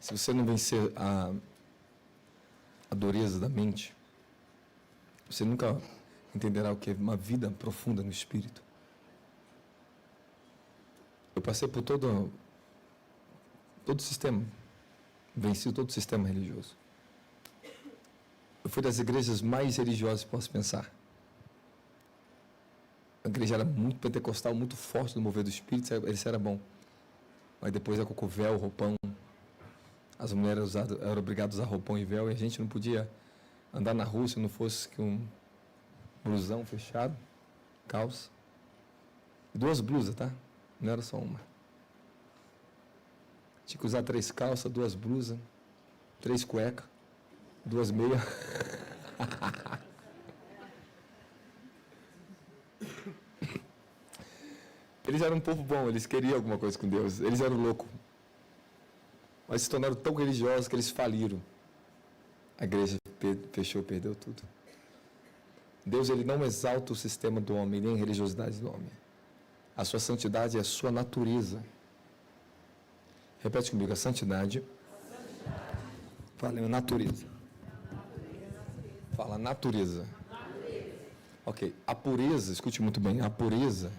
Se você não vencer a dureza da mente, você nunca entenderá o que é uma vida profunda no Espírito. Eu passei por todo o sistema, venci todo o sistema religioso. Eu fui das igrejas mais religiosas que posso pensar. A igreja era muito pentecostal, muito forte no mover do Espírito, isso era bom. Mas depois com o véu, o roupão, as mulheres eram obrigadas a usar roupão e véu, e a gente não podia andar na rua se não fosse com um blusão fechado, calça. 2 blusas, tá? Não era só uma. Tinha que usar 3 calças, 2 blusas, 3 cuecas, 2 meias. Eles eram um povo bom, eles queriam alguma coisa com Deus, eles eram loucos. Mas se tornaram tão religiosos que eles faliram. A igreja fechou, perdeu tudo. Deus, ele não exalta o sistema do homem, nem a religiosidade do homem. A sua santidade é a sua natureza. Repete comigo, a santidade. Fala, é natureza. Fala, natureza. Ok, a pureza, escute muito bem, a pureza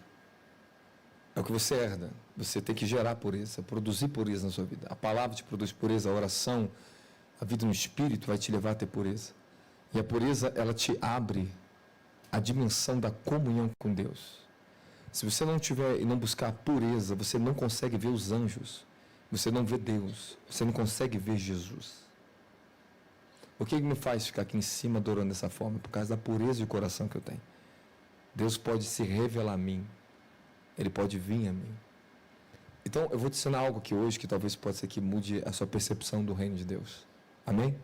é o que você herda. Você tem que gerar pureza, produzir pureza na sua vida. A palavra te produz pureza, a oração, a vida no Espírito vai te levar a ter pureza. E a pureza, ela te abre a dimensão da comunhão com Deus. Se você não tiver e não buscar a pureza, você não consegue ver os anjos. Você não vê Deus. Você não consegue ver Jesus. O que me faz ficar aqui em cima adorando dessa forma? Por causa da pureza de coração que eu tenho. Deus pode se revelar a mim. Ele pode vir a mim. Então, eu vou te ensinar algo aqui hoje que talvez possa ser que mude a sua percepção do reino de Deus. Amém?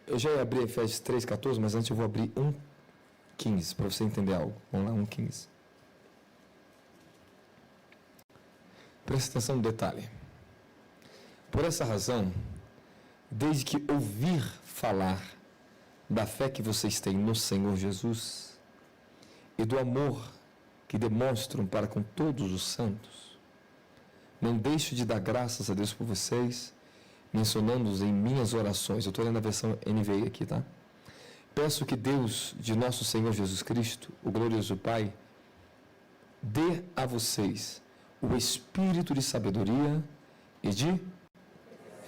Eu já ia abrir Efésios 3,14, mas antes eu vou abrir 1,15 para você entender algo. Vamos lá, 1,15. Presta atenção no detalhe. Por essa razão, desde que ouvir falar da fé que vocês têm no Senhor Jesus e do amor que demonstram para com todos os santos, não deixo de dar graças a Deus por vocês, mencionando-os em minhas orações. Eu estou lendo a versão NVI aqui, tá? Peço que Deus, de nosso Senhor Jesus Cristo, o glorioso Pai, dê a vocês o espírito de sabedoria e de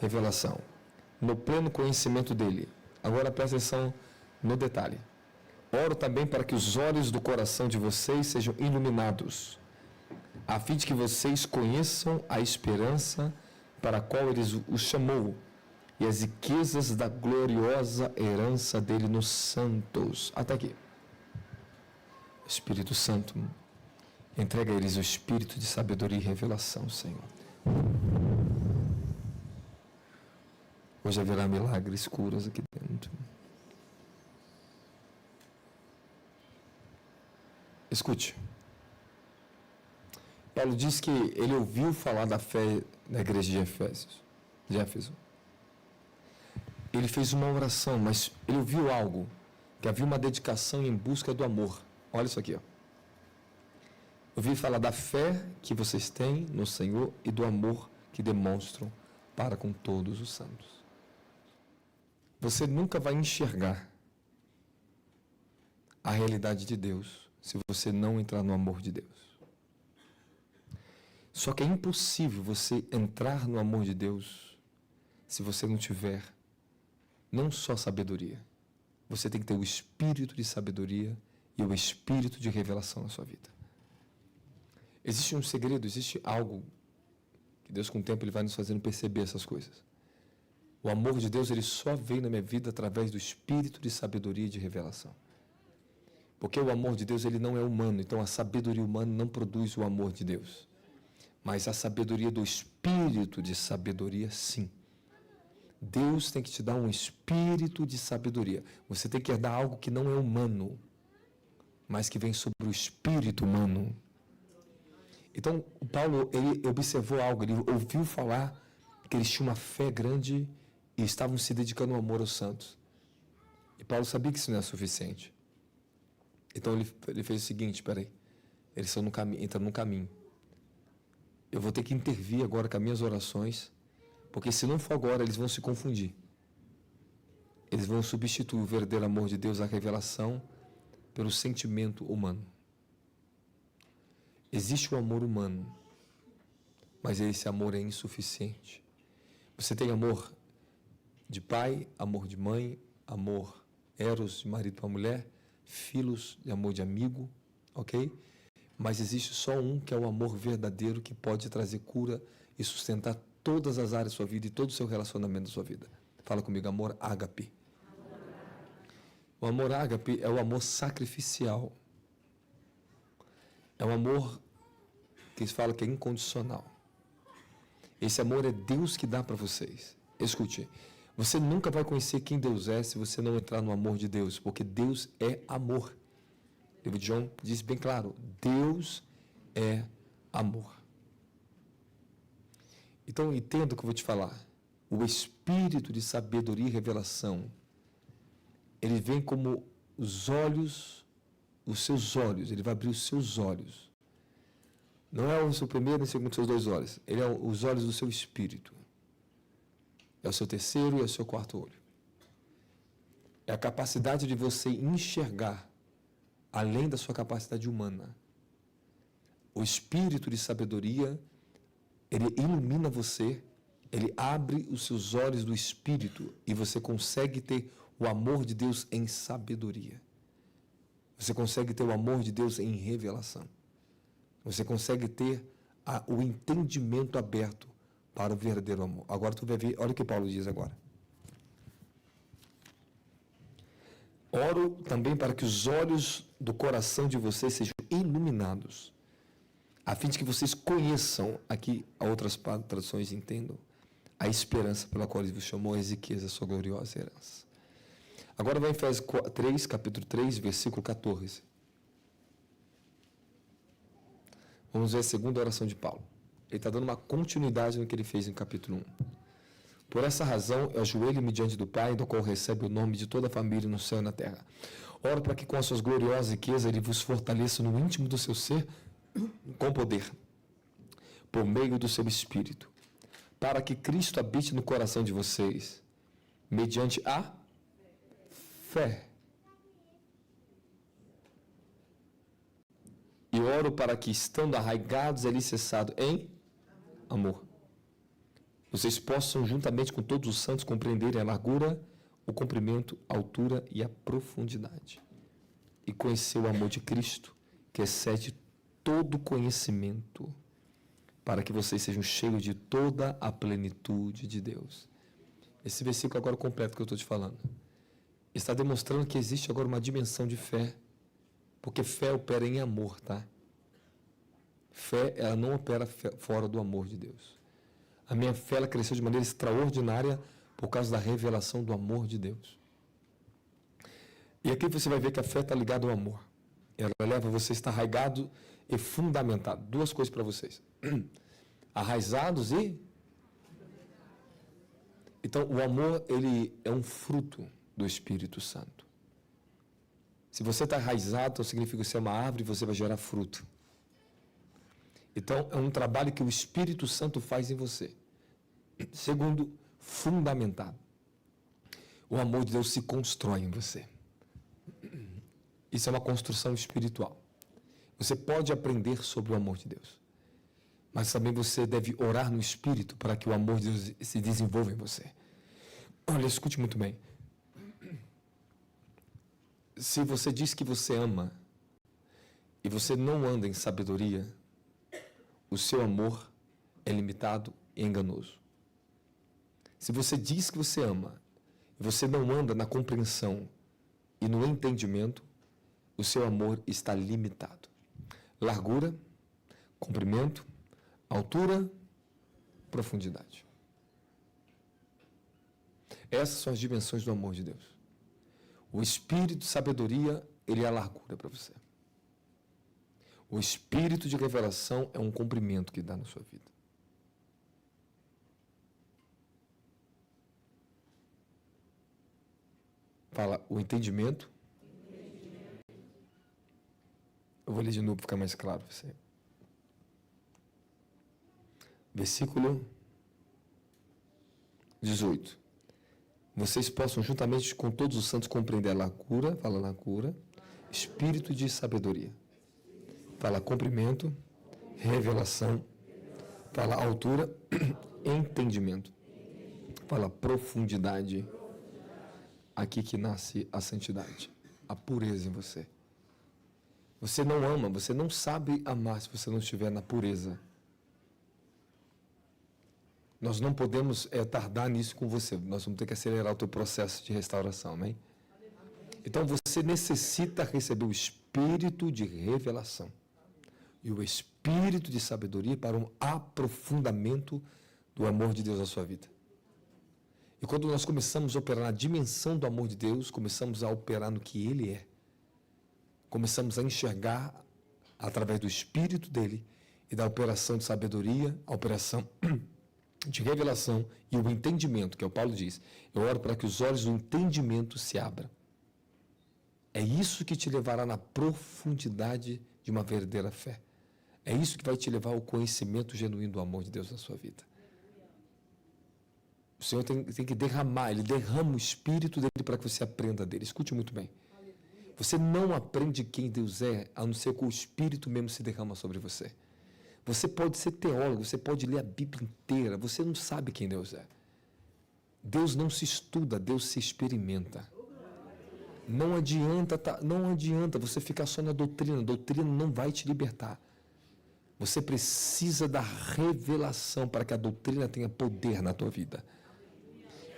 revelação, no pleno conhecimento dele. Agora presta atenção no detalhe. Oro também para que os olhos do coração de vocês sejam iluminados, a fim de que vocês conheçam a esperança para a qual ele os chamou e as riquezas da gloriosa herança dele nos santos. Até aqui. Espírito Santo, entrega a eles o espírito de sabedoria e revelação, Senhor. Hoje haverá milagres, curas aqui dentro. Escute. Paulo diz que ele ouviu falar da fé na igreja de Éfeso. Ele fez uma oração, mas ele ouviu algo, que havia uma dedicação em busca do amor. Olha isso aqui, ó. Ouvi falar da fé que vocês têm no Senhor e do amor que demonstram para com todos os santos. Você nunca vai enxergar a realidade de Deus se você não entrar no amor de Deus. Só que é impossível você entrar no amor de Deus se você não tiver não só sabedoria. Você tem que ter o espírito de sabedoria e o espírito de revelação na sua vida. Existe um segredo, existe algo que Deus com o tempo ele vai nos fazendo perceber essas coisas. O amor de Deus ele só veio na minha vida através do espírito de sabedoria e de revelação. Porque o amor de Deus ele não é humano, então a sabedoria humana não produz o amor de Deus. Mas a sabedoria do espírito de sabedoria, sim. Deus tem que te dar um espírito de sabedoria. Você tem que herdar algo que não é humano, mas que vem sobre o espírito humano. Então, o Paulo, ele observou algo, ele ouviu falar que eles tinham uma fé grande e estavam se dedicando ao amor aos santos. E Paulo sabia que isso não era suficiente. Então, ele fez o seguinte, espera aí, eles estão entrando no caminho. Eu vou ter que intervir agora com as minhas orações Porque se não for agora, eles vão se confundir. Eles vão substituir o verdadeiro amor de Deus, a revelação, pelo sentimento humano. Existe o amor humano, mas esse amor é insuficiente. Você tem amor de pai, amor de mãe, amor eros de marido para mulher, filos de amor de amigo, ok? Mas existe só um que é o amor verdadeiro que pode trazer cura e sustentar todas as áreas da sua vida e todo o seu relacionamento da sua vida. Fala comigo, amor ágape. O amor ágape é o amor sacrificial. É um amor que eles falam que é incondicional. Esse amor é Deus que dá para vocês. Escute, você nunca vai conhecer quem Deus é se você não entrar no amor de Deus, porque Deus é amor. O livro de João diz bem claro, Deus é amor. Então entenda o que eu vou te falar. O espírito de sabedoria e revelação, ele vem como os olhos, os seus olhos, ele vai abrir os seus olhos. Não é o seu primeiro nem o segundo, seus dois olhos. Ele é os olhos do seu espírito. É o seu terceiro e é o seu quarto olho. É a capacidade de você enxergar além da sua capacidade humana. O espírito de sabedoria, ele ilumina você, ele abre os seus olhos do espírito e você consegue ter o amor de Deus em sabedoria. Você consegue ter o amor de Deus em revelação. Você consegue ter o entendimento aberto para o verdadeiro amor. Agora tu vai ver, olha o que Paulo diz agora. Oro também para que os olhos do coração de vocês sejam iluminados, a fim de que vocês conheçam, aqui outras traduções entendam, a esperança pela qual ele vos chamou, as riquezas da sua gloriosa herança. Agora vai em Efésios 3, capítulo 3, versículo 14. Vamos ver a segunda oração de Paulo. Ele está dando uma continuidade no que ele fez no capítulo 1. Por essa razão, eu ajoelho-me diante do Pai, do qual recebe o nome de toda a família no céu e na terra. Oro para que com as suas gloriosas riquezas ele vos fortaleça no íntimo do seu ser, com poder, por meio do seu Espírito, para que Cristo habite no coração de vocês, mediante a fé. E oro para que, estando arraigados e alicerçados em amor, vocês possam, juntamente com todos os santos, compreenderem a largura, o comprimento, a altura e a profundidade. E conhecer o amor de Cristo, que excede todo conhecimento, para que vocês sejam cheios de toda a plenitude de Deus. Esse versículo agora completo que eu estou te falando está demonstrando que existe agora uma dimensão de fé, porque fé opera em amor, tá? Fé, ela não opera fora do amor de Deus. A minha fé, ela cresceu de maneira extraordinária por causa da revelação do amor de Deus. E aqui você vai ver que a fé está ligada ao amor. Ela leva você a estar arraigado e fundamentado. Duas coisas para vocês. Arraizados e... Então, o amor, ele é um fruto do Espírito Santo. Se você está arraizado, então significa que você é uma árvore e você vai gerar fruto. Então, é um trabalho que o Espírito Santo faz em você. Segundo, fundamentado. O amor de Deus se constrói em você. Isso é uma construção espiritual. Você pode aprender sobre o amor de Deus. Mas também você deve orar no Espírito para que o amor de Deus se desenvolva em você. Olha, escute muito bem. Se você diz que você ama e você não anda em sabedoria, o seu amor é limitado e enganoso. Se você diz que você ama e você não anda na compreensão e no entendimento, o seu amor está limitado. Largura, comprimento, altura, profundidade. Essas são as dimensões do amor de Deus. O espírito de sabedoria, ele é a largura para você. O espírito de revelação é um comprimento que dá na sua vida. Fala, o entendimento. Eu vou ler de novo para ficar mais claro para você. Versículo 18. Vocês possam, juntamente com todos os santos, compreender a largura, fala largura, espírito de sabedoria. Fala comprimento, revelação, fala altura, entendimento. Fala profundidade. Aqui que nasce a santidade, a pureza em você. Você não ama, você não sabe amar se você não estiver na pureza. Nós não podemos tardar nisso com você. Nós vamos ter que acelerar o teu processo de restauração, amém? Então você necessita receber o espírito de revelação e o espírito de sabedoria para um aprofundamento do amor de Deus na sua vida. E quando nós começamos a operar na dimensão do amor de Deus, começamos a operar no que Ele é. Começamos a enxergar através do espírito dele e da operação de sabedoria, a operação de revelação e o entendimento, que é o Paulo diz. Eu oro para que os olhos do entendimento se abram. É isso que te levará na profundidade de uma verdadeira fé. É isso que vai te levar ao conhecimento genuíno do amor de Deus na sua vida. O Senhor tem que derramar, Ele derrama o Espírito dele para que você aprenda dele. Escute muito bem. Você não aprende quem Deus é, a não ser que o Espírito mesmo se derrama sobre você. Você pode ser teólogo, você pode ler a Bíblia inteira, você não sabe quem Deus é. Deus não se estuda, Deus se experimenta. Não adianta você ficar só na doutrina, a doutrina não vai te libertar. Você precisa da revelação para que a doutrina tenha poder na tua vida.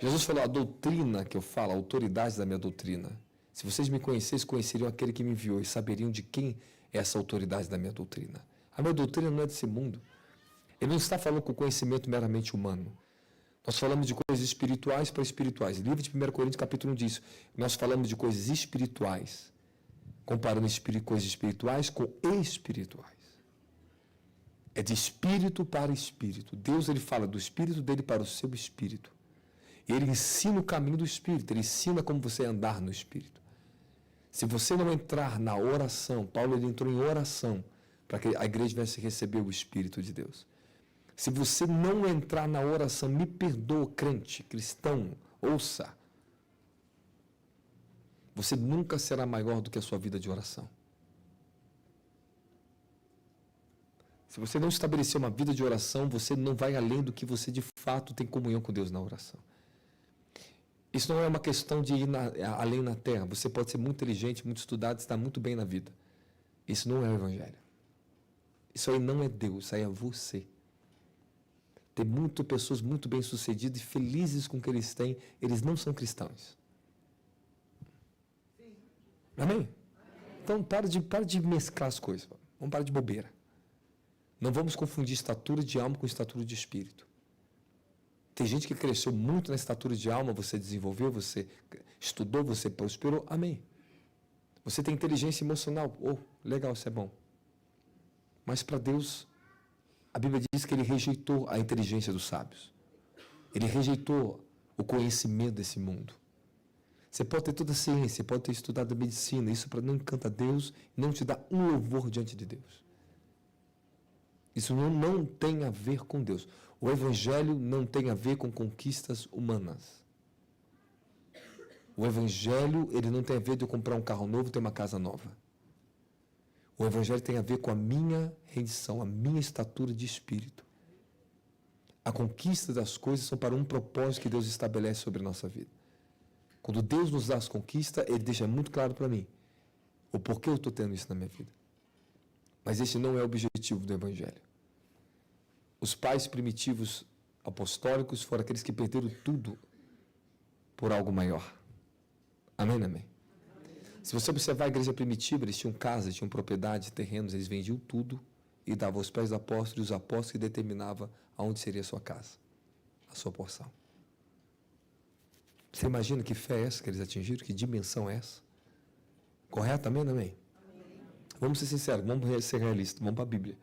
Jesus falou, a doutrina que eu falo, a autoridade da minha doutrina. Se vocês me conhecessem, conheceriam aquele que me enviou e saberiam de quem é essa autoridade da minha doutrina. A minha doutrina não é desse mundo. Ele não está falando com conhecimento meramente humano. Nós falamos de coisas espirituais para espirituais. Livro de 1 Coríntios, capítulo 1 diz, nós falamos de coisas espirituais, comparando coisas espirituais com espirituais. É de espírito para espírito. Deus, ele fala do espírito dele para o seu espírito. Ele ensina o caminho do espírito, ele ensina como você andar no espírito. Se você não entrar na oração, Paulo ele entrou em oração para que a igreja viesse receber o Espírito de Deus. Se você não entrar na oração, me perdoa, crente, cristão, ouça. Você nunca será maior do que a sua vida de oração. Se você não estabelecer uma vida de oração, você não vai além do que você de fato tem comunhão com Deus na oração. Isso não é uma questão de ir além na terra. Você pode ser muito inteligente, muito estudado, estar muito bem na vida. Isso não é o Evangelho. Isso aí não é Deus, isso aí é você. Tem pessoas muito bem-sucedidas e felizes com o que eles têm, eles não são cristãos. Amém? Então, para de mesclar as coisas. Vamos parar de bobeira. Não vamos confundir estatura de alma com estatura de espírito. Tem gente que cresceu muito na estatura de alma, você desenvolveu, você estudou, você prosperou. Amém. Você tem inteligência emocional. Oh, legal, isso é bom. Mas para Deus, a Bíblia diz que Ele rejeitou a inteligência dos sábios. Ele rejeitou o conhecimento desse mundo. Você pode ter toda a ciência, pode ter estudado a medicina, isso não encanta Deus, não te dá um louvor diante de Deus. Isso não tem a ver com Deus. O Evangelho não tem a ver com conquistas humanas. O Evangelho, ele não tem a ver de eu comprar um carro novo e ter uma casa nova. O Evangelho tem a ver com a minha rendição, a minha estatura de espírito. A conquista das coisas são para um propósito que Deus estabelece sobre a nossa vida. Quando Deus nos dá as conquistas, Ele deixa muito claro para mim o porquê eu estou tendo isso na minha vida. Mas esse não é o objetivo do Evangelho. Os pais primitivos apostólicos foram aqueles que perderam tudo por algo maior. Amém, amém? Se você observar a igreja primitiva, eles tinham casas, tinham propriedades, terrenos, eles vendiam tudo e davam aos pés dos apóstolos, e os apóstolos que determinavam aonde seria a sua casa, a sua porção. Você imagina que fé é essa que eles atingiram? Que dimensão é essa? Correto? Amém, amém? Vamos ser sinceros, vamos ser realistas, vamos para a Bíblia.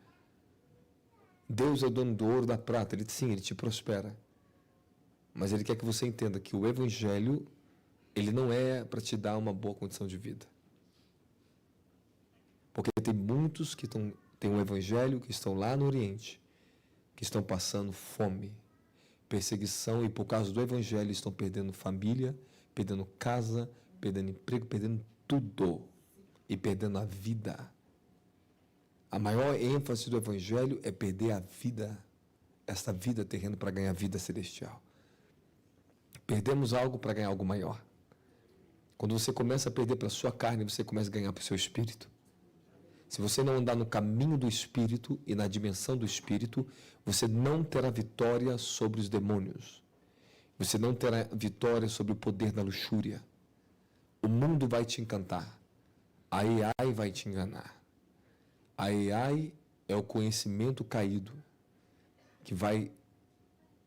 Deus é o dono do ouro, da prata, Ele te prospera. Mas Ele quer que você entenda que o Evangelho, ele não é para te dar uma boa condição de vida. Porque tem muitos que têm um Evangelho, que estão lá no Oriente, que estão passando fome. perseguição e por causa do evangelho estão perdendo família, perdendo casa, perdendo emprego, perdendo tudo e perdendo a vida. A maior ênfase do evangelho é perder a vida, esta vida terrena para ganhar vida celestial. Perdemos algo para ganhar algo maior. Quando você começa a perder para a sua carne, você começa a ganhar para o seu espírito. Se você não andar no caminho do espírito e na dimensão do espírito, você não terá vitória sobre os demônios. Você não terá vitória sobre o poder da luxúria. O mundo vai te encantar. A AI vai te enganar. A AI é o conhecimento caído que vai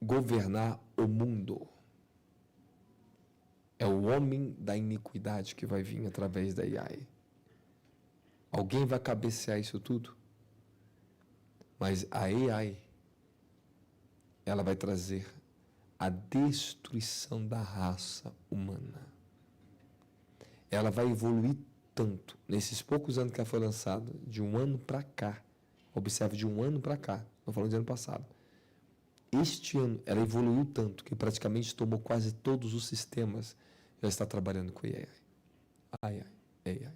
governar o mundo. É o homem da iniquidade que vai vir através da AI. Alguém vai cabecear isso tudo? Mas a AI, ela vai trazer a destruição da raça humana. Ela vai evoluir tanto, nesses poucos anos que ela foi lançada, de um ano para cá, observe, de um ano para cá, não falando de ano passado, este ano ela evoluiu tanto que praticamente tomou quase todos os sistemas, já está trabalhando com AI. AI.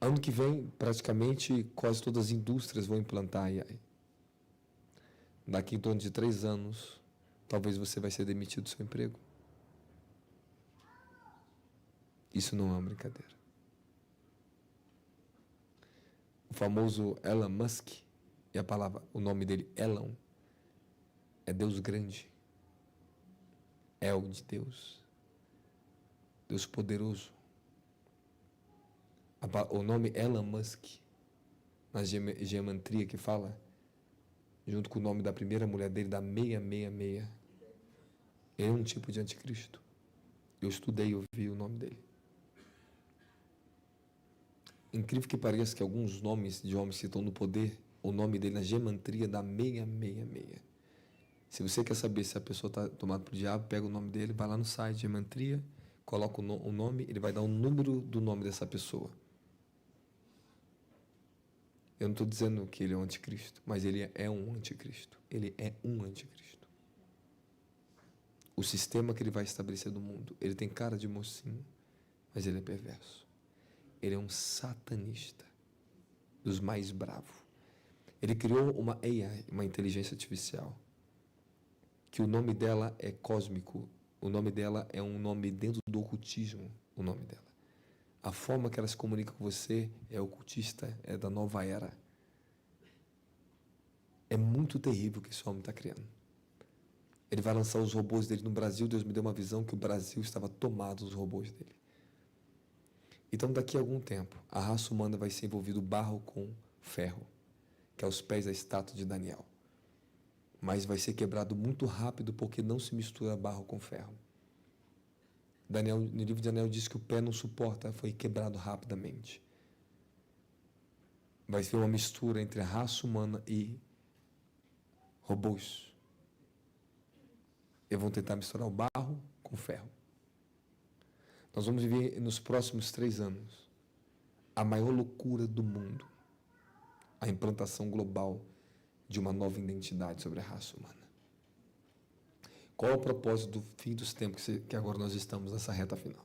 Ano que vem, praticamente quase todas as indústrias vão implantar AI. Daqui em torno de 3 anos, talvez você vai ser demitido do seu emprego. Isso não é uma brincadeira. O famoso Elon Musk, e o nome dele, Elon, é Deus grande. El de Deus. Deus poderoso. O nome Elon Musk, na gematria que fala, junto com o nome da primeira mulher dele, da 666, ele é um tipo de anticristo. Eu estudei e ouvi o nome dele. Incrível que pareça que alguns nomes de homens que estão no poder, o nome dele na gematria dá 666. Se você quer saber se a pessoa está tomada por diabo, pega o nome dele, vai lá no site gematria, coloca o nome, ele vai dar o número do nome dessa pessoa. Eu não estou dizendo que ele é um anticristo, mas ele é um anticristo. Ele é um anticristo. O sistema que ele vai estabelecer no mundo, ele tem cara de mocinho, mas ele é perverso. Ele é um satanista, dos mais bravos. Ele criou uma AI, uma inteligência artificial, que o nome dela é cósmico. O nome dela é um nome dentro do ocultismo, o nome dela. A forma que ela se comunica com você é ocultista, é da nova era. É muito terrível o que esse homem está criando. Ele vai lançar os robôs dele no Brasil. Deus me deu uma visão que o Brasil estava tomado dos robôs dele. Então, daqui a algum tempo, a raça humana vai ser envolvida barro com ferro, que é aos pés da estátua de Daniel. Mas vai ser quebrado muito rápido porque não se mistura barro com ferro. No livro de Daniel diz que o pé não suporta, foi quebrado rapidamente. Vai ser uma mistura entre a raça humana e robôs. Eles vão tentar misturar o barro com o ferro. Nós vamos viver nos próximos 3 anos a maior loucura do mundo. A implantação global de uma nova identidade sobre a raça humana. Qual é o propósito do fim dos tempos que agora nós estamos nessa reta final?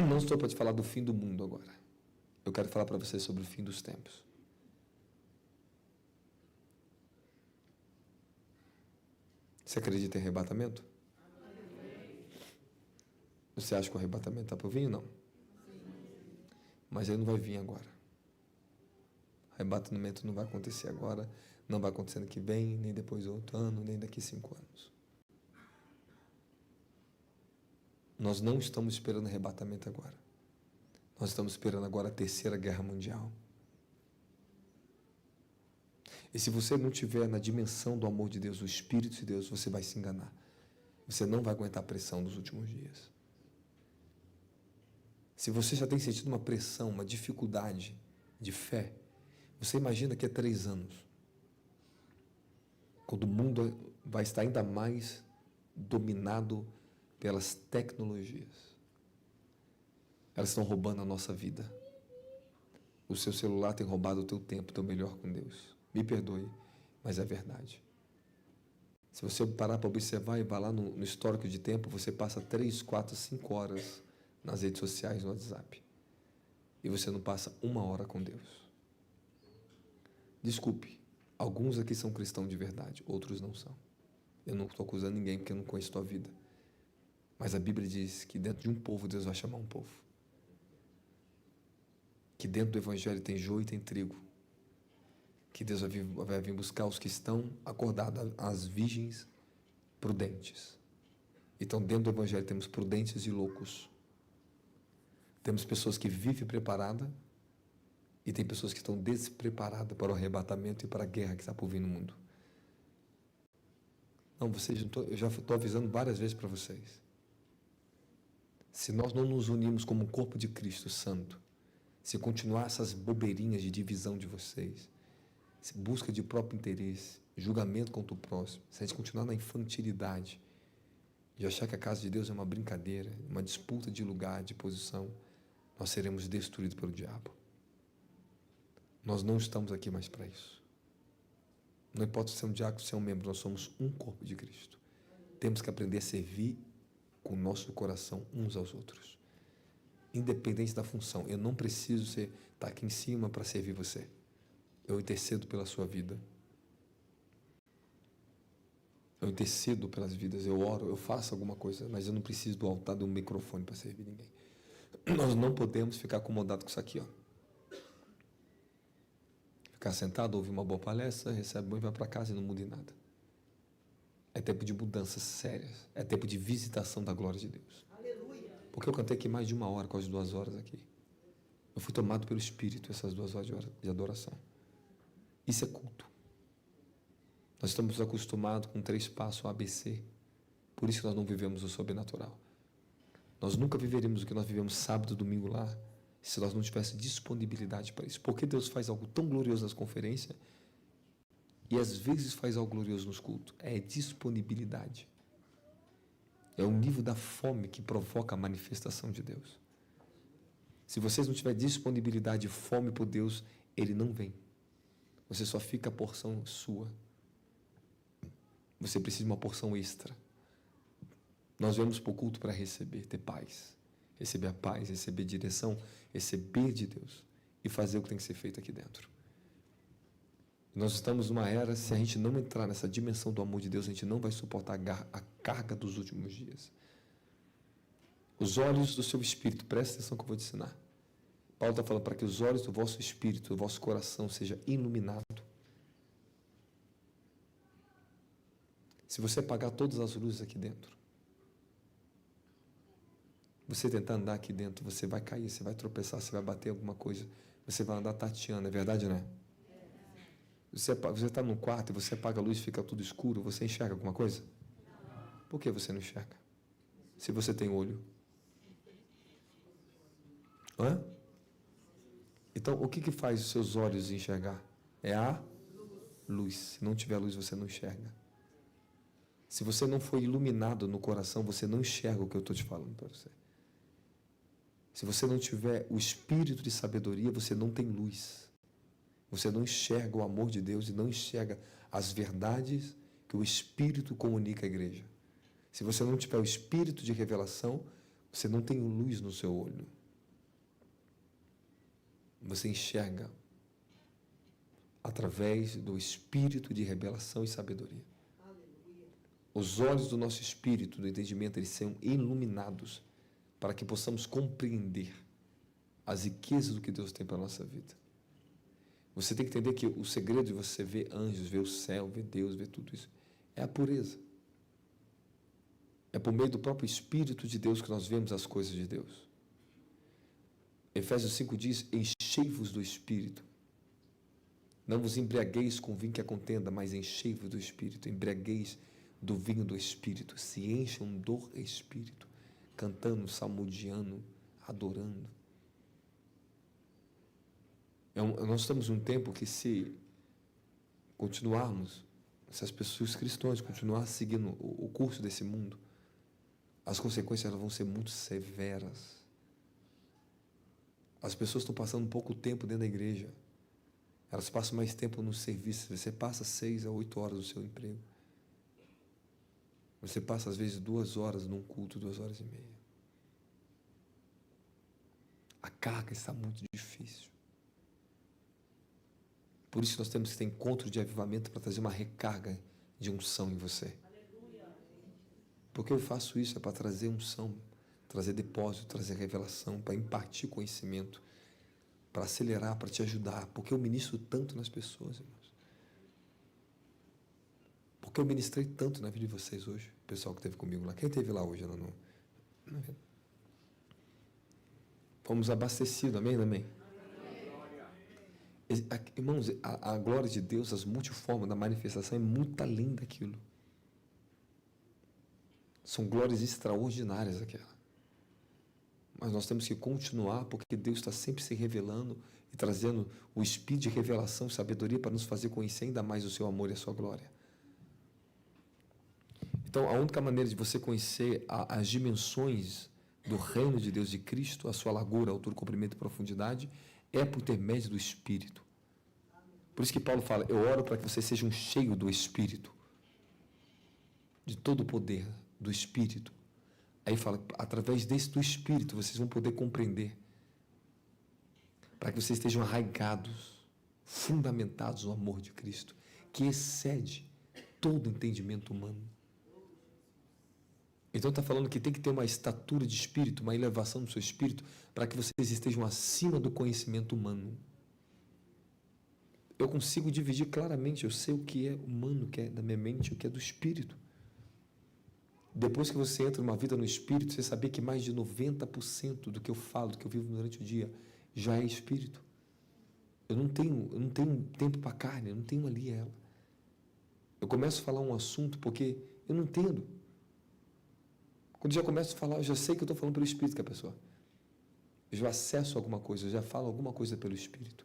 Não estou para te falar do fim do mundo agora. Eu quero falar para você sobre o fim dos tempos. Você acredita em arrebatamento? Você acha que o arrebatamento está para vir? Não. Mas ele não vai vir agora. O arrebatamento não vai acontecer agora, não vai acontecer ano que vem, nem depois do outro ano, nem daqui a 5 anos. Nós não estamos esperando arrebatamento agora. Nós estamos esperando agora a terceira guerra mundial. E se você não estiver na dimensão do amor de Deus, do Espírito de Deus, você vai se enganar. Você não vai aguentar a pressão dos últimos dias. Se você já tem sentido uma pressão, uma dificuldade de fé, você imagina que é 3 anos, quando o mundo vai estar ainda mais dominado pelas tecnologias. Elas estão roubando a nossa vida. O seu celular tem roubado o teu tempo, o teu melhor com Deus. Me perdoe, mas é verdade. Se você parar para observar e vai lá no histórico de tempo, você passa 3, 4, 5 horas nas redes sociais, no WhatsApp. E você não passa 1 hora com Deus. Desculpe, alguns aqui são cristãos de verdade, outros não são. Eu não estou acusando ninguém porque eu não conheço a tua vida. Mas a Bíblia diz que dentro de um povo Deus vai chamar um povo. Que dentro do Evangelho tem joio e tem trigo. Que Deus vai vir buscar os que estão acordados, as virgens prudentes. Então, dentro do Evangelho temos prudentes e loucos. Temos pessoas que vivem preparadas e tem pessoas que estão despreparadas para o arrebatamento e para a guerra que está por vir no mundo. Não, eu já estou avisando várias vezes para vocês. Se nós não nos unirmos como o corpo de Cristo Santo, se continuar essas bobeirinhas de divisão de vocês, busca de próprio interesse, julgamento contra o próximo, se a gente continuar na infantilidade de achar que a casa de Deus é uma brincadeira, uma disputa de lugar, de posição, nós seremos destruídos pelo diabo. Nós não estamos aqui mais para isso. Não importa se é um diácono, se é um membro, nós somos um corpo de Cristo. Temos que aprender a servir com o nosso coração uns aos outros. Independente da função, eu não preciso estar aqui em cima para servir você. Eu intercedo pela sua vida. Eu intercedo pelas vidas, eu oro, eu faço alguma coisa, mas eu não preciso do altar de um microfone para servir ninguém. Nós não podemos ficar acomodados com isso aqui, ó. Ficar sentado, ouvir uma boa palestra, recebe bom e vai para casa e não muda em nada. É tempo de mudanças sérias. É tempo de visitação da glória de Deus. Aleluia. Porque eu cantei aqui mais de 1 hora, quase 2 horas aqui. Eu fui tomado pelo Espírito essas 2 horas de adoração. Isso é culto. Nós estamos acostumados com 3 passos ABC. Por isso que nós não vivemos o sobrenatural. Nós nunca viveremos o que nós vivemos sábado e domingo lá, se nós não tivéssemos disponibilidade para isso. Porque Deus faz algo tão glorioso nas conferências e às vezes faz algo glorioso nos cultos? É disponibilidade. É o nível da fome que provoca a manifestação de Deus. Se vocês não tiverem disponibilidade e fome por Deus, Ele não vem. Você só fica a porção sua. Você precisa de uma porção extra. Nós vamos para o culto para receber, ter paz. Receber a paz, receber direção, receber de Deus e fazer o que tem que ser feito aqui dentro. Nós estamos numa era, se a gente não entrar nessa dimensão do amor de Deus, a gente não vai suportar a carga dos últimos dias. Os olhos do seu espírito, presta atenção que eu vou te ensinar. Paulo está falando para que os olhos do vosso espírito, do vosso coração seja iluminado. Se você apagar todas as luzes aqui dentro, você tentar andar aqui dentro, você vai cair, você vai tropeçar, você vai bater alguma coisa, você vai andar tateando, é verdade ou não é? Você está no quarto e você apaga a luz e fica tudo escuro, você enxerga alguma coisa? Por que você não enxerga? Se você tem olho. Hã? Então, o que faz os seus olhos enxergar? É a luz. Se não tiver luz, você não enxerga. Se você não for iluminado no coração, você não enxerga o que eu estou te falando para você. Se você não tiver o espírito de sabedoria, você não tem luz. Você não enxerga o amor de Deus e não enxerga as verdades que o Espírito comunica à igreja. Se você não tiver o espírito de revelação, você não tem luz no seu olho. Você enxerga através do espírito de revelação e sabedoria. Os olhos do nosso espírito, do entendimento, eles são iluminados para que possamos compreender as riquezas do que Deus tem para a nossa vida. Você tem que entender que o segredo de você ver anjos, ver o céu, ver Deus, ver tudo isso, é a pureza. É por meio do próprio Espírito de Deus que nós vemos as coisas de Deus. Efésios 5 diz, enchei-vos do Espírito. Não vos embriagueis com vinho que é contenda, mas enchei-vos do Espírito. Embriagueis do vinho do Espírito. Se encham do Espírito. Cantando, salmodiando, adorando. Nós estamos num tempo que se continuarmos, se as pessoas cristãs continuarem seguindo o curso desse mundo, as consequências elas vão ser muito severas. As pessoas estão passando pouco tempo dentro da igreja. Elas passam mais tempo no serviço. Você passa 6 a 8 horas no seu emprego. Você passa, às vezes, 2 horas num culto, 2 horas e meia. A carga está muito difícil. Por isso nós temos que ter encontro de avivamento para trazer uma recarga de unção em você. Porque eu faço isso, é para trazer unção, trazer depósito, trazer revelação, para impartir conhecimento, para acelerar, para te ajudar. Porque eu ministro tanto nas pessoas, irmãos. Porque eu ministrei tanto na vida de vocês hoje, o pessoal que esteve comigo lá. Quem esteve lá hoje? Não. Fomos abastecidos, amém? Amém? Irmãos, a glória de Deus, as multiformas da manifestação, é muito além daquilo. São glórias extraordinárias aquela. Mas nós temos que continuar, porque Deus está sempre se revelando e trazendo o espírito de revelação e sabedoria para nos fazer conhecer ainda mais o seu amor e a sua glória. Então, a única maneira de você conhecer as dimensões do reino de Deus de Cristo, a sua largura, altura, comprimento e profundidade, é por intermédio do Espírito. Por isso que Paulo fala, eu oro para que vocês sejam cheios do Espírito, de todo o poder do Espírito. Aí fala, através do Espírito, vocês vão poder compreender, para que vocês estejam arraigados, fundamentados no amor de Cristo, que excede todo entendimento humano. Então está falando que tem que ter uma estatura de espírito, uma elevação do seu espírito, para que vocês estejam acima do conhecimento humano. Eu consigo dividir claramente, eu sei o que é humano, o que é da minha mente, o que é do espírito. Depois que você entra numa vida no espírito, você saber que mais de 90% do que eu falo, do que eu vivo durante o dia, já é espírito. Eu não tenho tempo para carne, eu não tenho ali ela. Eu começo a falar um assunto porque eu não entendo. Quando eu já começo a falar, eu já sei que eu estou falando pelo Espírito que é a pessoa. Eu já acesso alguma coisa, eu já falo alguma coisa pelo Espírito.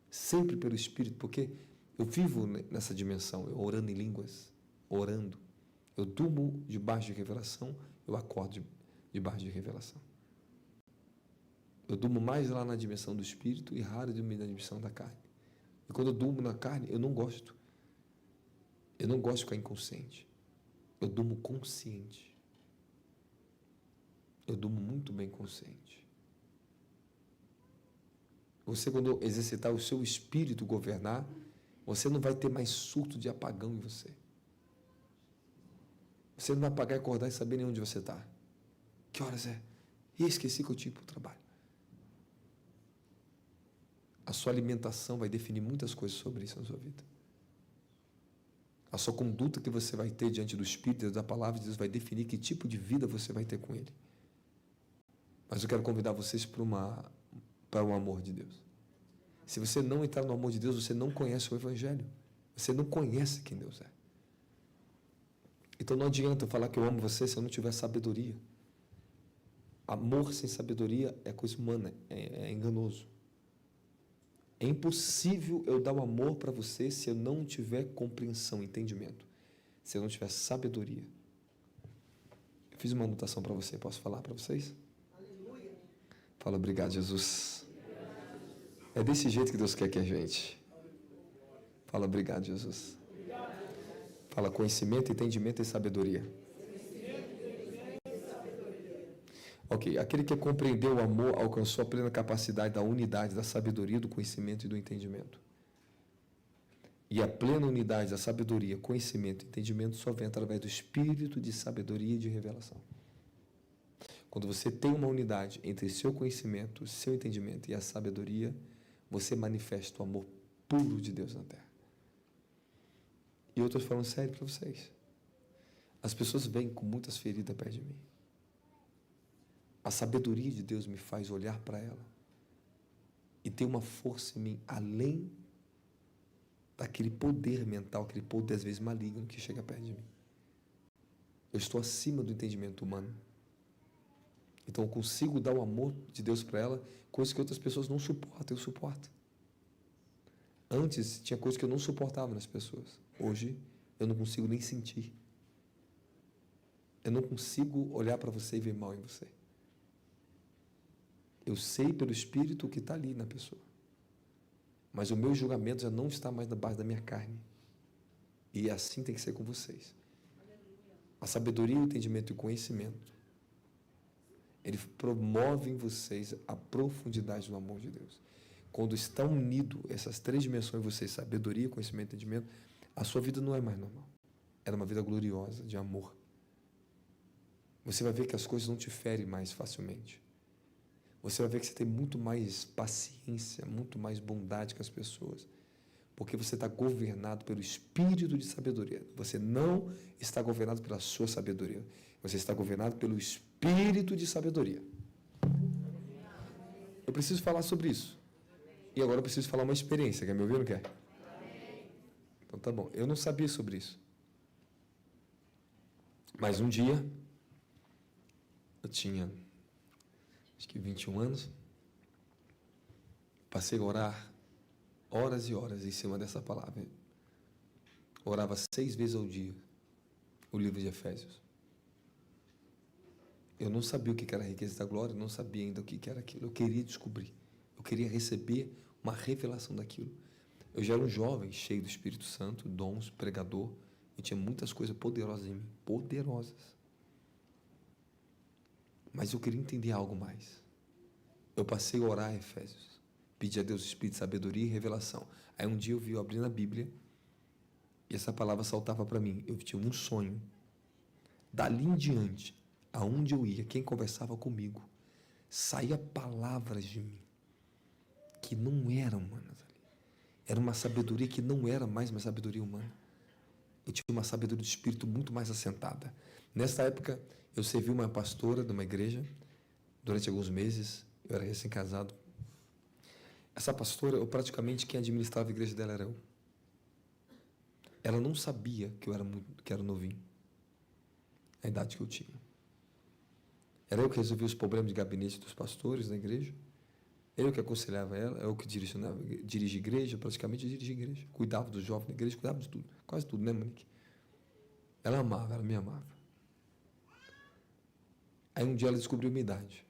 Sempre pelo Espírito, porque eu vivo nessa dimensão, eu orando em línguas, orando. Eu durmo debaixo de revelação, eu acordo debaixo de revelação. Eu durmo mais lá na dimensão do Espírito e raro dormir na dimensão da carne. E quando eu durmo na carne, eu não gosto. Eu não gosto de ficar inconsciente. Eu durmo consciente. Eu durmo muito bem consciente. Você, quando exercitar o seu espírito governar, você não vai ter mais surto de apagão em você. Você não vai apagar e acordar e saber nem onde você está. Que horas é? E esqueci que eu tinha para o trabalho. A sua alimentação vai definir muitas coisas sobre isso na sua vida. A sua conduta que você vai ter diante do Espírito, da palavra de Deus, vai definir que tipo de vida você vai ter com Ele. Mas eu quero convidar vocês para o amor de Deus. Se você não entrar no amor de Deus, você não conhece o Evangelho. Você não conhece quem Deus é. Então não adianta eu falar que eu amo você se eu não tiver sabedoria. Amor sem sabedoria é coisa humana, é enganoso. É impossível eu dar o amor para você se eu não tiver compreensão, entendimento. Se eu não tiver sabedoria. Eu fiz uma anotação para você, posso falar para vocês? Aleluia. Fala, obrigado, Jesus. É desse jeito que Deus quer que a gente. Fala, obrigado, Jesus. Fala, conhecimento, entendimento e sabedoria. Ok, aquele que compreendeu o amor alcançou a plena capacidade da unidade, da sabedoria, do conhecimento e do entendimento. E a plena unidade da sabedoria, conhecimento e entendimento só vem através do espírito de sabedoria e de revelação. Quando você tem uma unidade entre seu conhecimento, seu entendimento e a sabedoria, você manifesta o amor puro de Deus na terra. E eu estou falando sério para vocês. As pessoas vêm com muitas feridas perto de mim. A sabedoria de Deus me faz olhar para ela e ter uma força em mim além daquele poder mental, aquele poder às vezes maligno que chega perto de mim. Eu estou acima do entendimento humano. Então eu consigo dar o amor de Deus para ela, coisas que outras pessoas não suportam, eu suporto. Antes tinha coisas que eu não suportava nas pessoas. Hoje eu não consigo nem sentir. Eu não consigo olhar para você e ver mal em você. Eu sei pelo Espírito o que está ali na pessoa. Mas o meu julgamento já não está mais na base da minha carne. E assim tem que ser com vocês. A sabedoria, o entendimento e o conhecimento, ele promove em vocês a profundidade do amor de Deus. Quando está unido essas três dimensões em vocês, sabedoria, conhecimento e entendimento, a sua vida não é mais normal. Era uma vida gloriosa, de amor. Você vai ver que as coisas não te ferem mais facilmente. Você vai ver que você tem muito mais paciência, muito mais bondade com as pessoas. Porque você está governado pelo espírito de sabedoria. Você não está governado pela sua sabedoria. Você está governado pelo espírito de sabedoria. Eu preciso falar sobre isso. E agora eu preciso falar uma experiência. Quer me ouvir ou não quer? Então tá bom. Eu não sabia sobre isso. Mas um dia, eu tinha, acho que 21 anos, passei a orar horas e horas em cima dessa palavra. Orava 6 vezes ao dia o livro de Efésios. Eu não sabia o que era a riqueza da glória, não sabia ainda o que era aquilo. Eu queria descobrir, eu queria receber uma revelação daquilo. Eu já era um jovem, cheio do Espírito Santo, dons, pregador, e tinha muitas coisas poderosas em mim, poderosas. Mas eu queria entender algo mais. Eu passei a orar Efésios, pedi a Deus o Espírito de sabedoria e revelação. Aí um dia eu abri na Bíblia, e essa palavra saltava para mim. Eu tinha um sonho. Dali em diante, aonde eu ia, quem conversava comigo, saía palavras de mim que não eram humanas ali. Era uma sabedoria que não era mais uma sabedoria humana. Eu tinha uma sabedoria do Espírito muito mais assentada. Nessa época, eu servi uma pastora de uma igreja durante alguns meses. Eu era recém-casado. Essa pastora, eu praticamente, quem administrava a igreja dela era eu. Ela não sabia que eu era novinho, a idade que eu tinha. Era eu que resolvia os problemas de gabinete dos pastores da igreja. Eu que aconselhava ela, eu que dirigia igreja, praticamente dirigia igreja. Cuidava dos jovens da igreja, cuidava de tudo. Quase tudo, né, Monique? Ela amava, ela me amava. Aí um dia ela descobriu minha idade.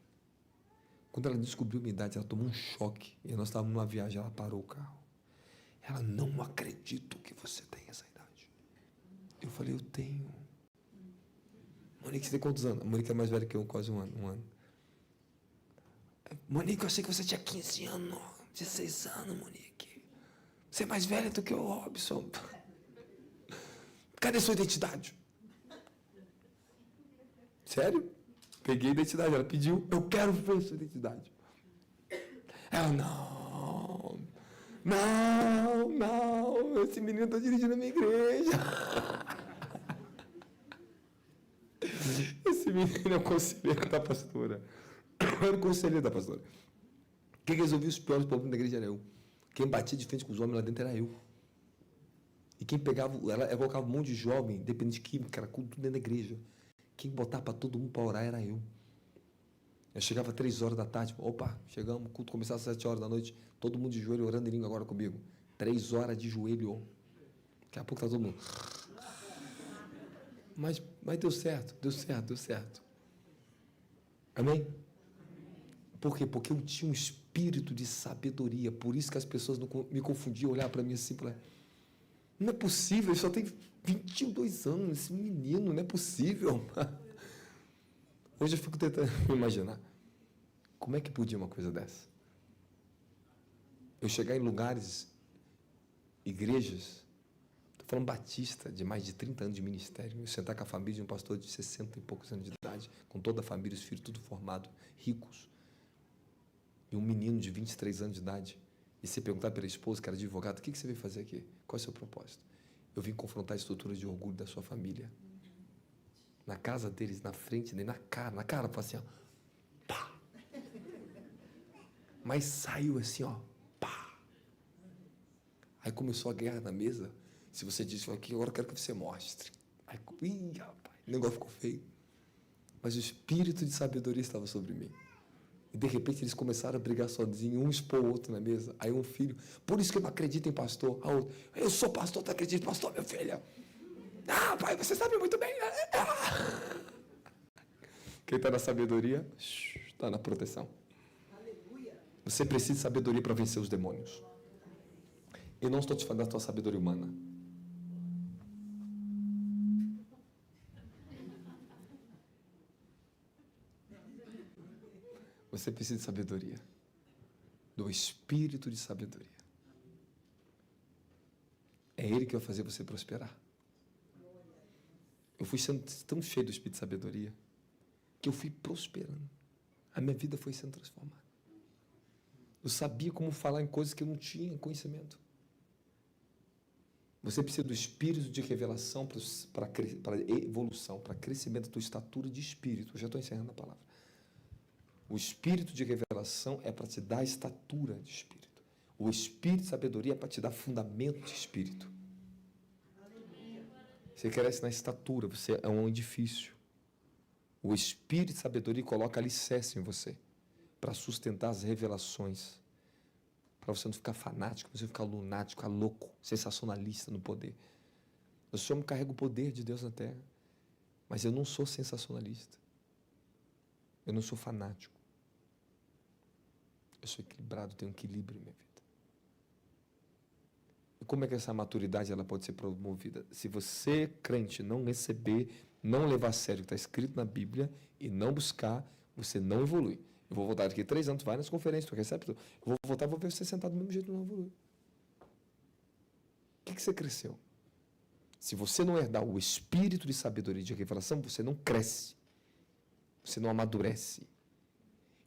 Quando ela descobriu minha idade, ela tomou um choque. E nós estávamos numa viagem, ela parou o carro. Ela, não acredito que você tem essa idade. Eu falei, eu tenho. Monique, você tem quantos anos? A Monique é mais velha que eu, quase um ano. Monique, eu achei que você tinha 15 anos, 16 anos, Monique. Você é mais velha do que o Robson. Cadê sua identidade? Sério? Peguei a identidade, ela pediu, eu quero ver sua identidade. Ela, não, esse menino está dirigindo a minha igreja. Esse menino é o conselheiro da pastora. Eu era o conselheiro da pastora. Quem resolvia os piores problemas da igreja era eu. Quem batia de frente com os homens lá dentro era eu. E quem pegava, ela colocava um monte de jovem, dependente de química, era culto dentro da igreja. Quem botava para todo mundo para orar era eu. Eu chegava 3 horas da tarde, opa, chegamos, o culto começava às 7 horas da noite, todo mundo de joelho orando em língua agora comigo. 3 horas de joelho. Daqui a pouco está todo mundo. Mas deu certo. Amém? Por quê? Porque eu tinha um espírito de sabedoria. Por isso que as pessoas não me confundiam, olhavam para mim assim, não é possível, ele só tem 22 anos, esse menino, não é possível. Hoje eu fico tentando me imaginar. Como é que podia uma coisa dessa? Eu chegar em lugares, igrejas, estou falando batista, de mais de 30 anos de ministério, eu sentar com a família de um pastor de 60 e poucos anos de idade, com toda a família, os filhos tudo formado, ricos, e um menino de 23 anos de idade, e você perguntar pela esposa, que era advogado, o que você veio fazer aqui? Qual é o seu propósito? Eu vim confrontar a estrutura de orgulho da sua família. Na casa deles, na frente dele, na cara, assim, ó, pá. Mas saiu assim, ó, pá. Aí começou a guerra na mesa. Se você disse aqui, agora eu quero que você mostre. Aí, rapaz, o negócio ficou feio. Mas o espírito de sabedoria estava sobre mim. E de repente eles começaram a brigar sozinhos, um expôs o outro na mesa. Aí um filho, por isso que eu não acredito em pastor. A outro, eu sou pastor, tu acredita em pastor, meu filho? Ah, pai, você sabe muito bem. Quem está na sabedoria, está na proteção. Você precisa de sabedoria para vencer os demônios. Eu não estou te falando da tua sabedoria humana. Você precisa de sabedoria. Do espírito de sabedoria. É Ele que vai fazer você prosperar. Eu fui sendo tão cheio do espírito de sabedoria que eu fui prosperando. A minha vida foi sendo transformada. Eu sabia como falar em coisas que eu não tinha conhecimento. Você precisa do espírito de revelação para evolução, para crescimento da tua estatura de espírito. Eu já estou encerrando a palavra. O espírito de revelação é para te dar estatura de espírito. O espírito de sabedoria é para te dar fundamento de espírito. Você cresce na estatura, você é um edifício. O espírito de sabedoria coloca alicerce em você para sustentar as revelações. Para você não ficar fanático, você não ficar lunático, ficar louco, sensacionalista no poder. Eu só carrego o poder de Deus na terra, mas eu não sou sensacionalista. Eu não sou fanático. Eu sou equilibrado, tenho um equilíbrio em minha vida. E como é que essa maturidade ela pode ser promovida? Se você, crente, não receber, não levar a sério o que está escrito na Bíblia e não buscar, você não evolui. Eu vou voltar daqui 3 anos, vai nas conferências, tu recebe tudo. Eu vou voltar e vou ver você sentado do mesmo jeito, não evolui. O que você cresceu? Se você não herdar o espírito de sabedoria e de revelação, você não cresce. Você não amadurece.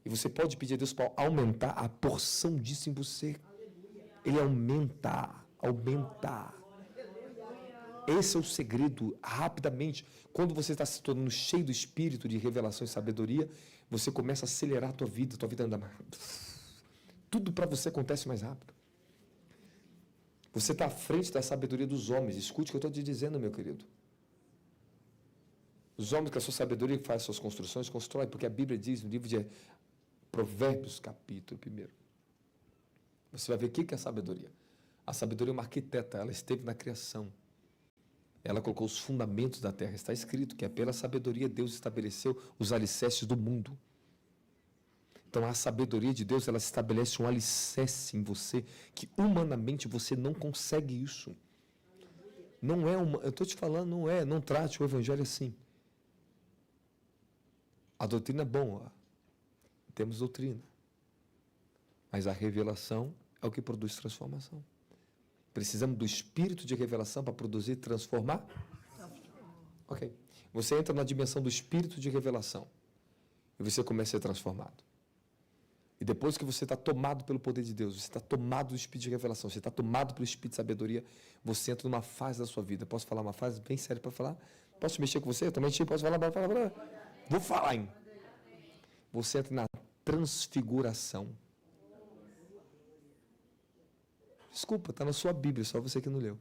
E você pode pedir a Deus para aumentar a porção disso em você. Ele aumentar. Esse é o segredo, rapidamente. Quando você está se tornando cheio do espírito de revelação e sabedoria, você começa a acelerar a tua vida anda mais rápido. Tudo para você acontece mais rápido. Você está à frente da sabedoria dos homens. Escute o que eu estou te dizendo, meu querido. Os homens com a sua sabedoria que fazem suas construções, constroem, porque a Bíblia diz no livro de Provérbios, capítulo 1. Você vai ver o que é a sabedoria. A sabedoria é uma arquiteta, ela esteve na criação. Ela colocou os fundamentos da terra. Está escrito que é pela sabedoria Deus estabeleceu os alicerces do mundo. Então a sabedoria de Deus, ela estabelece um alicerce em você que humanamente você não consegue isso. Não é uma, eu estou te falando, não trate o evangelho assim. A doutrina é boa, temos doutrina. Mas a revelação é o que produz transformação. Precisamos do espírito de revelação para produzir e transformar? Ok. Você entra na dimensão do espírito de revelação e você começa a ser transformado. E depois que você está tomado pelo poder de Deus, você está tomado do espírito de revelação, você está tomado pelo espírito de sabedoria, você entra numa fase da sua vida. Posso falar uma fase bem séria para falar? Posso mexer com você? Eu também posso falar? Vou falar, hein? Você entra na transfiguração. Desculpa, está na sua Bíblia, só você que não leu.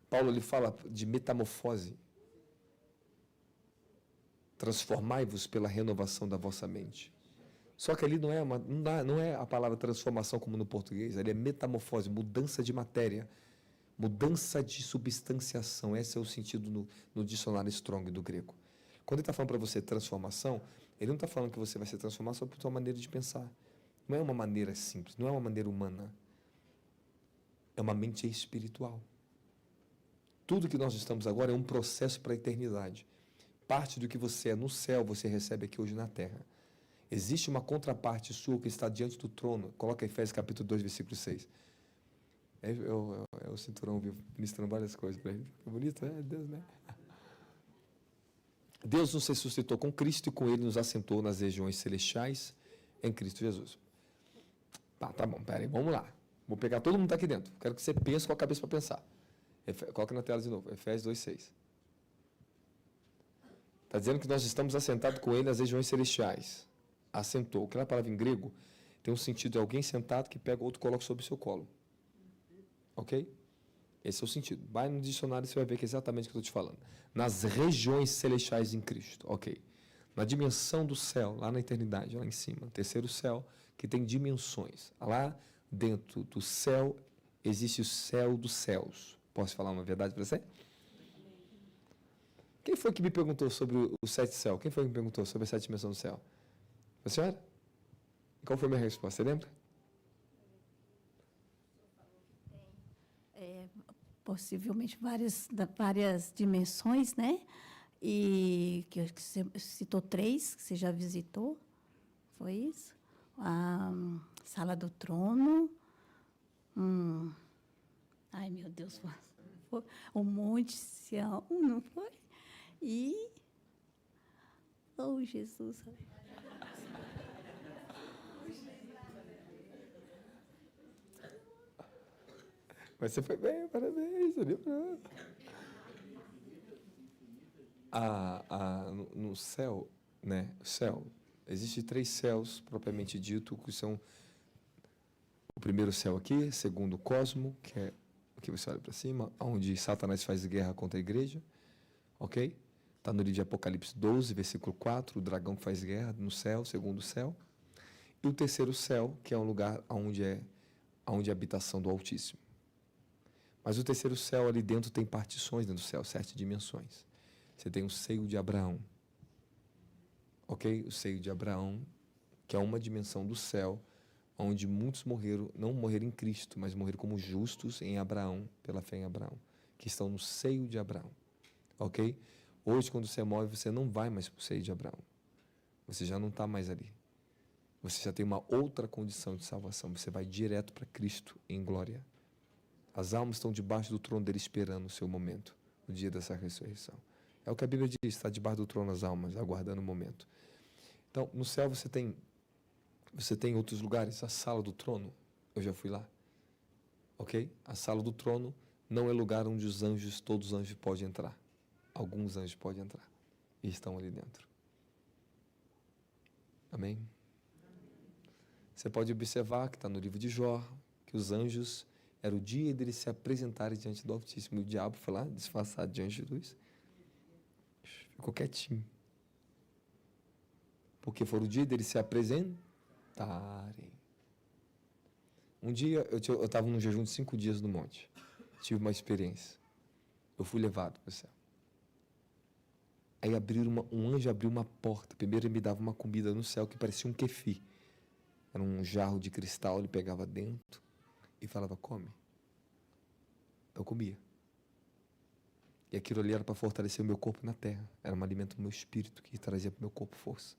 Paulo ele fala de metamorfose. Transformai-vos pela renovação da vossa mente. Só que ali não é a palavra transformação como no português, ali é metamorfose, mudança de matéria, mudança de substanciação. Esse é o sentido no dicionário Strong do grego. Quando ele está falando para você transformação, ele não está falando que você vai ser transformado só por sua maneira de pensar. Não é uma maneira simples, não é uma maneira humana. É uma mente espiritual. Tudo que nós estamos agora é um processo para a eternidade. Parte do que você é no céu, você recebe aqui hoje na terra. Existe uma contraparte sua que está diante do trono. Coloca Efésios capítulo 2, versículo 6. É o cinturão, viu? Ministrando várias coisas para ele. É bonito, é Deus, né? Deus nos ressuscitou com Cristo e com Ele nos assentou nas regiões celestiais em Cristo Jesus. Tá bom, peraí, vamos lá. Vou pegar todo mundo que está aqui dentro. Quero que você pense com a cabeça para pensar. Coloca na tela de novo, Efésios 2, 6. Está dizendo que nós estamos assentados com Ele nas regiões celestiais. Assentou. Aquela palavra em grego tem um sentido de alguém sentado que pega o outro e coloca sobre o seu colo. Ok? Esse é o sentido. Vai no dicionário e você vai ver que é exatamente o que eu estou te falando. Nas regiões celestiais em Cristo. Ok. Na dimensão do céu, lá na eternidade, lá em cima. Terceiro céu, que tem dimensões. Lá dentro do céu, existe o céu dos céus. Posso falar uma verdade para você? Quem foi que me perguntou sobre o 7 céu? Quem foi que me perguntou sobre a 7 dimensão do céu? A senhora? Qual foi a minha resposta? Você lembra? Possivelmente várias dimensões, né? E que você citou 3, que você já visitou, foi isso? A Sala do Trono, ai, meu Deus, foi o Monte Sião, não foi? E, oh, Jesus, Mas você foi bem, parabéns, você lembrou. No céu, né? O céu, existem 3 céus, propriamente dito, que são o primeiro céu aqui, segundo o cosmo, que é o que você olha para cima, onde Satanás faz guerra contra a igreja, ok? Está no livro de Apocalipse 12, versículo 4, o dragão que faz guerra no céu, segundo o céu. E o terceiro céu, que é um lugar onde é a habitação do Altíssimo. Mas o terceiro céu ali dentro tem partições dentro do céu, 7 dimensões. Você tem o seio de Abraão, ok? O seio de Abraão, que é uma dimensão do céu, onde muitos morreram, não morreram em Cristo, mas morreram como justos em Abraão, pela fé em Abraão, que estão no seio de Abraão, ok? Hoje, quando você morre, você não vai mais para o seio de Abraão. Você já não está mais ali. Você já tem uma outra condição de salvação. Você vai direto para Cristo em glória. As almas estão debaixo do trono dele esperando o seu momento, o dia dessa ressurreição. É o que a Bíblia diz, está debaixo do trono as almas, aguardando o momento. Então, no céu você tem outros lugares, a sala do trono, eu já fui lá, ok? A sala do trono não é lugar onde todos os anjos podem entrar. Alguns anjos podem entrar e estão ali dentro. Amém? Você pode observar que está no livro de Jó, que os anjos, era o dia deles se apresentarem diante do Altíssimo. E o diabo foi lá, disfarçado de anjo de luz. Ficou quietinho. Porque foi o dia deles se apresentarem. Um dia, eu estava num jejum de 5 dias no monte. Tive uma experiência. Eu fui levado para o céu. Aí um anjo abriu uma porta. Primeiro ele me dava uma comida no céu que parecia um kefir. Era um jarro de cristal, ele pegava dentro e falava, come. Eu comia. E aquilo ali era para fortalecer o meu corpo na terra. Era um alimento do meu espírito que trazia para o meu corpo força.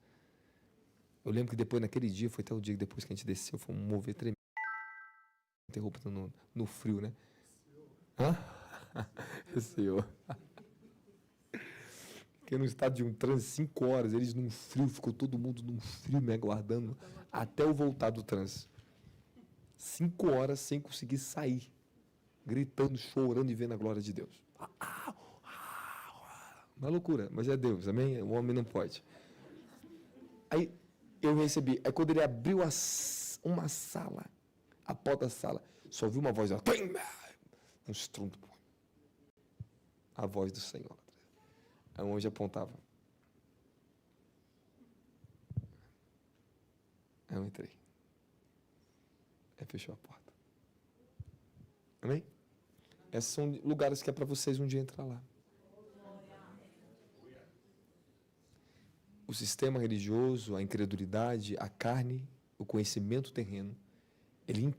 Eu lembro que depois, naquele dia, foi até o dia que depois que a gente desceu, foi um mover tremendo. Interrompendo no frio, né? Hã? Senhor. Fiquei no estado de um transe 5 horas, eles num frio, ficou todo mundo num frio me aguardando até eu voltar do transe. 5 horas sem conseguir sair, gritando, chorando e vendo a glória de Deus. Uma loucura, mas é Deus, amém? O homem não pode. Aí eu recebi, aí quando ele abriu uma sala, a porta da sala, só ouvi uma voz, um estrondo, a voz do Senhor. Aí o anjo apontava. Aí eu entrei. Aí fechou a porta. Amém? Esses são lugares que é para vocês um dia entrar lá. O sistema religioso, a incredulidade, a carne, o conhecimento terreno, ele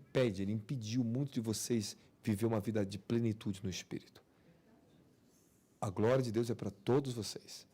impediu muito de vocês viver uma vida de plenitude no Espírito. A glória de Deus é para todos vocês.